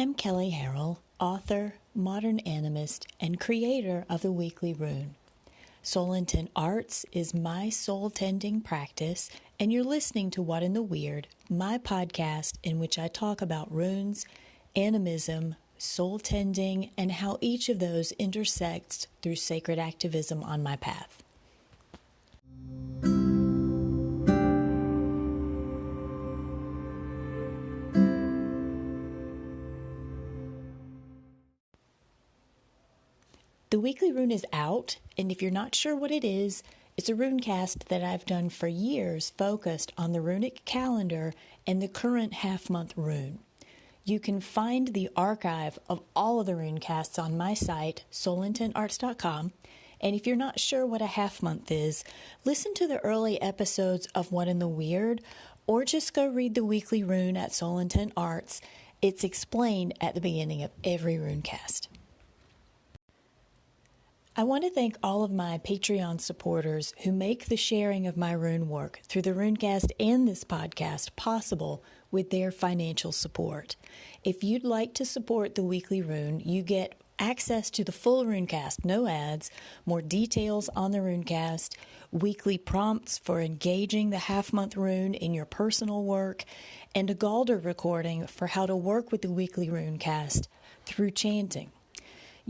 I'm Kelley, author, modern animist, and creator of the Weekly Rune. Soul Intent Arts is my soul-tending practice, and you're listening to What in the Weird, my podcast in which I talk about runes, animism, soul-tending, and how each of those intersects through sacred activism on my path. The Weekly Rune is out, and if you're not sure what it is, it's a runecast that I've done for years focused on the runic calendar and the current half-month rune. You can find the archive of all of the runecasts on my site, soulintentarts.com, and if you're not sure what a half-month is, listen to the early episodes of What in the Weird, or just go read the Weekly Rune at Soul Intent Arts. It's explained at the beginning of every runecast. I want to thank all of my Patreon supporters who make the sharing of my rune work through the runecast and this podcast possible with their financial support. If you'd like to support the Weekly Rune, you get access to the full runecast, no ads, more details on the runecast, weekly prompts for engaging the half-month rune in your personal work, and a Galder recording for how to work with the Weekly Runecast through chanting.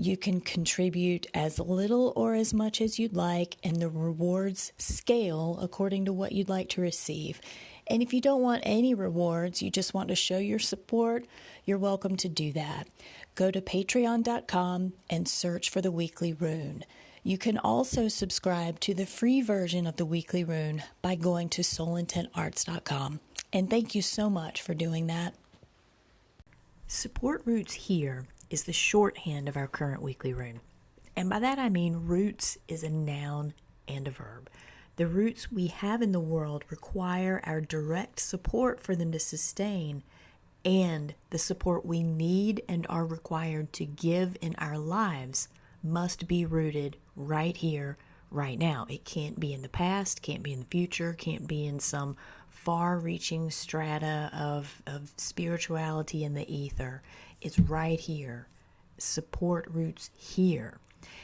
You can contribute as little or as much as you'd like, and the rewards scale according to what you'd like to receive. And if you don't want any rewards, you just want to show your support, you're welcome to do that. Go to patreon.com and search for the Weekly Rune. You can also subscribe to the free version of the Weekly Rune by going to soulintentarts.com. And thank you so much for doing that. Support Roots Here is the shorthand of our current Weekly Rune. And by that I mean roots is a noun and a verb. The roots we have in the world require our direct support for them to sustain, and the support we need and are required to give in our lives must be rooted right here, right now. It can't be in the past, can't be in the future, can't be in some far-reaching strata of spirituality in the ether. It's right here. Support roots here.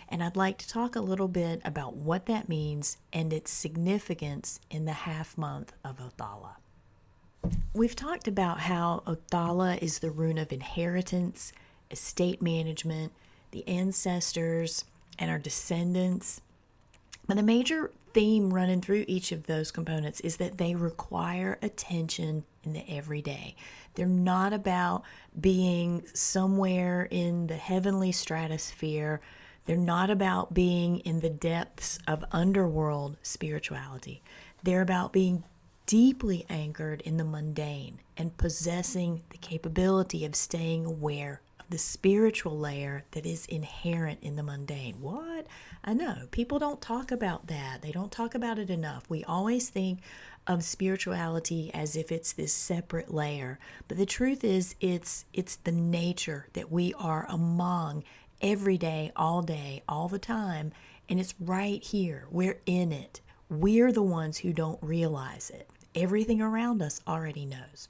And I'd like to talk a little bit about what that means and its significance in the half month of Othala. We've talked about how Othala is the rune of inheritance, estate management, the ancestors, and our descendants. But the major theme running through each of those components is that they require attention in the everyday. They're not about being somewhere in the heavenly stratosphere. They're not about being in the depths of underworld spirituality. They're about being deeply anchored in the mundane and possessing the capability of staying aware of the spiritual layer that is inherent in the mundane. What? I know, people don't talk about that. They don't talk about it enough. We always think of spirituality as if it's this separate layer. But the truth is, it's the nature that we are among every day, all the time. And it's right here. We're in it. We're the ones who don't realize it. Everything around us already knows.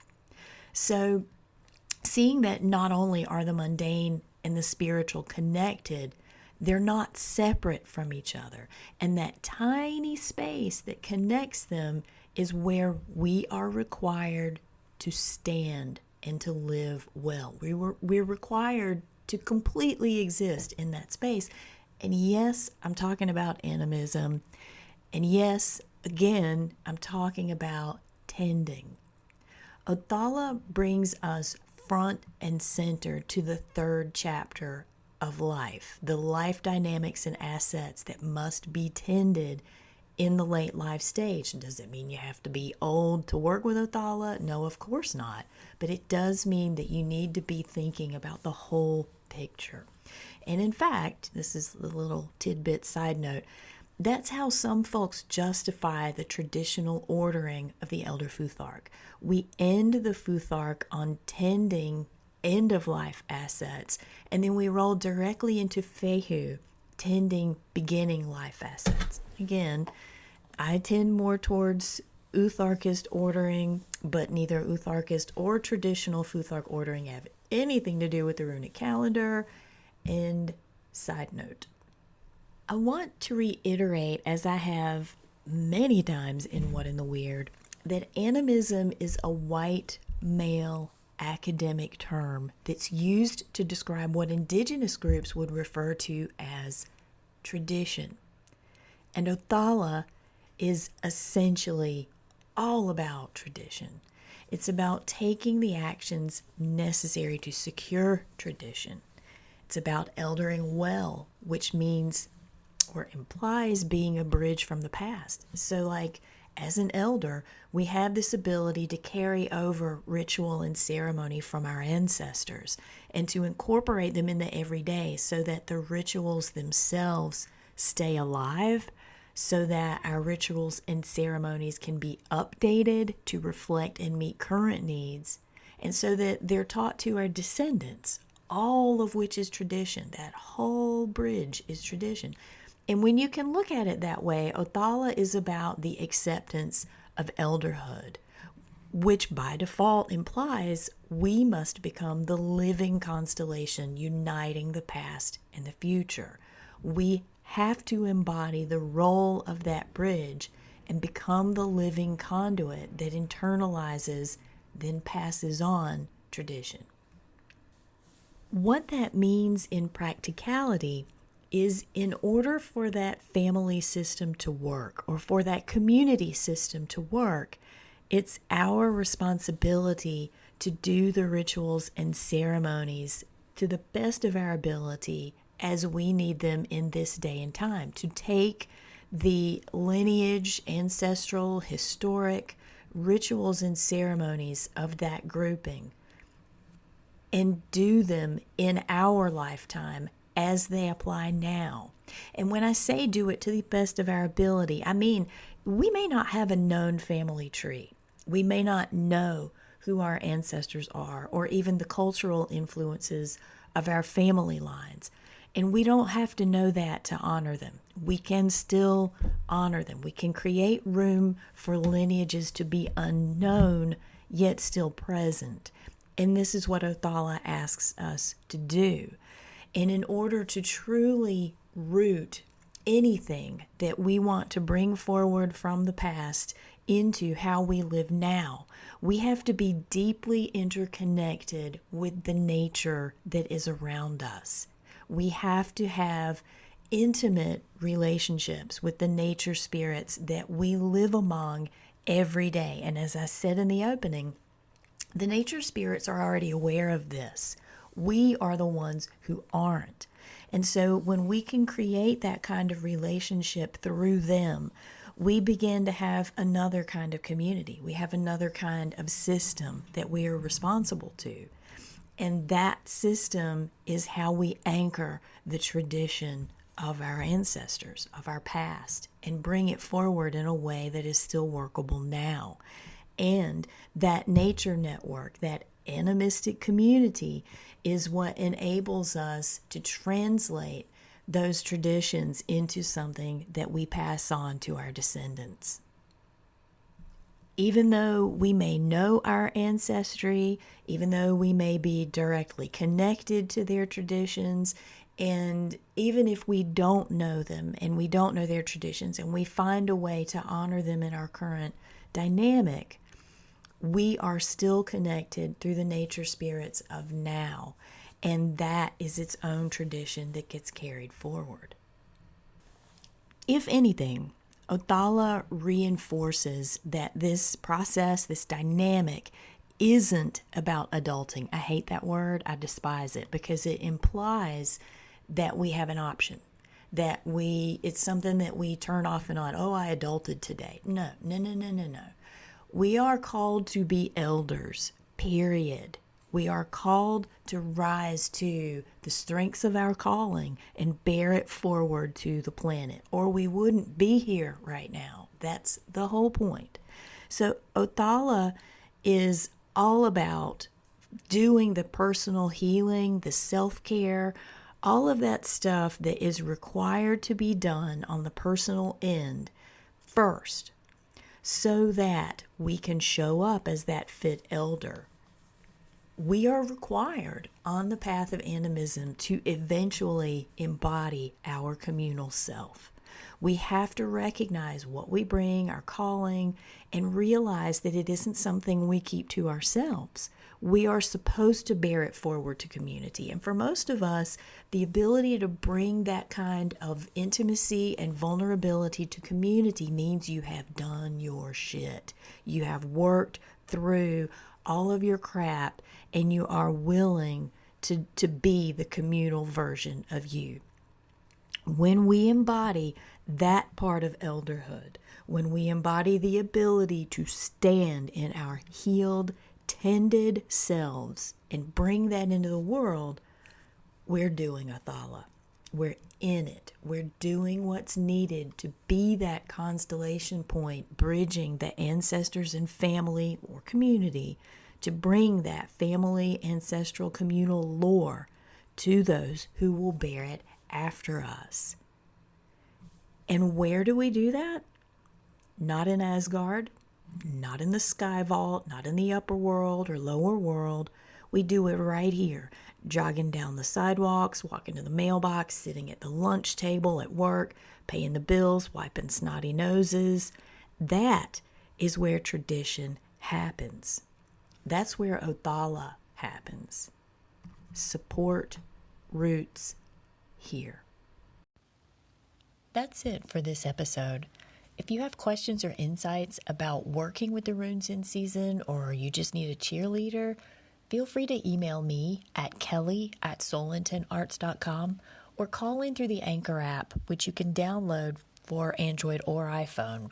So seeing that not only are the mundane and the spiritual connected, they're not separate from each other. And that tiny space that connects them is where we are required to stand and to live well. We're required to completely exist in that space. And yes, I'm talking about animism. And yes, again, I'm talking about tending. Othala brings us front and center to the third chapter of life, the life dynamics and assets that must be tended in the late life stage. Does it mean you have to be old to work with Othala? No, of course not. But it does mean that you need to be thinking about the whole picture. And in fact, this is a little tidbit side note, that's how some folks justify the traditional ordering of the Elder Futhark. We end the Futhark on tending end-of-life assets, and then we roll directly into Fehu, tending beginning life assets. Again, I tend more towards Utharkist ordering, but neither Utharkist or traditional Futhark ordering have anything to do with the runic calendar. And side note, I want to reiterate, as I have many times in What in the Weird, that animism is a white male academic term that's used to describe what indigenous groups would refer to as tradition. And Othala is essentially all about tradition. It's about taking the actions necessary to secure tradition. It's about eldering well, which means or implies being a bridge from the past. So like as an elder, we have this ability to carry over ritual and ceremony from our ancestors and to incorporate them in the everyday so that the rituals themselves stay alive, so that our rituals and ceremonies can be updated to reflect and meet current needs, and so that they're taught to our descendants, all of which is tradition. That whole bridge is tradition. And when you can look at it that way, Othala is about the acceptance of elderhood, which by default implies we must become the living constellation uniting the past and the future. We have to embody the role of that bridge and become the living conduit that internalizes, then passes on tradition. What that means in practicality is, in order for that family system to work, or for that community system to work, it's our responsibility to do the rituals and ceremonies to the best of our ability as we need them in this day and time, to take the lineage, ancestral, historic rituals and ceremonies of that grouping and do them in our lifetime as they apply now. And when I say do it to the best of our ability, I mean we may not have a known family tree. We may not know who our ancestors are, or even the cultural influences of our family lines. And we don't have to know that to honor them. We can still honor them. We can create room for lineages to be unknown, yet still present. And this is what Othala asks us to do. And in order to truly root anything that we want to bring forward from the past into how we live now, we have to be deeply interconnected with the nature that is around us. We have to have intimate relationships with the nature spirits that we live among every day. And as I said in the opening, the nature spirits are already aware of this. We are the ones who aren't. And so when we can create that kind of relationship through them, we begin to have another kind of community. We have another kind of system that we are responsible to. And that system is how we anchor the tradition of our ancestors, of our past, and bring it forward in a way that is still workable now. And that nature network, that animistic community, is what enables us to translate those traditions into something that we pass on to our descendants. Even though we may know our ancestry, even though we may be directly connected to their traditions, and even if we don't know them and we don't know their traditions and we find a way to honor them in our current dynamic, we are still connected through the nature spirits of now. And that is its own tradition that gets carried forward. If anything, Othala reinforces that this process, this dynamic, isn't about adulting. I hate that word. I despise it because it implies that we have an option, that it's something that we turn off and on. Oh, I adulted today. No. We are called to be elders, period. We are called to rise to the strengths of our calling and bear it forward to the planet, or we wouldn't be here right now. That's the whole point. So Othala is all about doing the personal healing, the self-care, all of that stuff that is required to be done on the personal end first, so that we can show up as that fit elder. We are required on the path of animism to eventually embody our communal self. We have to recognize what we bring, our calling, and realize that it isn't something we keep to ourselves. We are supposed to bear it forward to community. And for most of us, the ability to bring that kind of intimacy and vulnerability to community means you have done your shit. You have worked through all of your crap, and you are willing to be the communal version of you. When we embody that part of elderhood, when we embody the ability to stand in our healed, tended selves and bring that into the world, we're doing Othala. We're in it. We're doing what's needed to be that constellation point, bridging the ancestors and family or community to bring that family, ancestral, communal lore to those who will bear it after us. And where do we do that? Not in Asgard, not in the sky vault, not in the upper world or lower world. We do it right here, jogging down the sidewalks, walking to the mailbox, sitting at the lunch table at work, paying the bills, wiping snotty noses. That is where tradition happens. That's where Othala happens. Support roots here. That's it for this episode. If you have questions or insights about working with the runes in season, or you just need a cheerleader, feel free to email me at Kelley@soulintentarts.com or call in through the Anchor app, which you can download for Android or iPhone.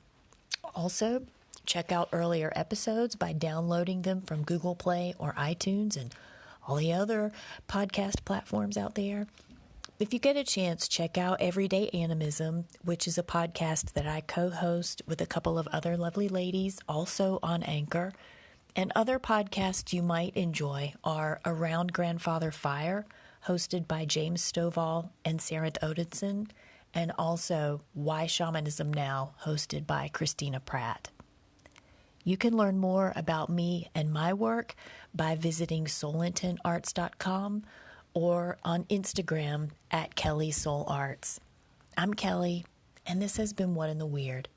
Also, check out earlier episodes by downloading them from Google Play or iTunes and all the other podcast platforms out there. If you get a chance, check out Everyday Animism, which is a podcast that I co-host with a couple of other lovely ladies, also on Anchor. And other podcasts you might enjoy are Around Grandfather Fire, hosted by James Stovall and Sarah Odinson, and also Why Shamanism Now, hosted by Christina Pratt. You can learn more about me and my work by visiting soulintentarts.com or on Instagram at Kelley Soul Arts. I'm Kelley, and this has been What in the Weird.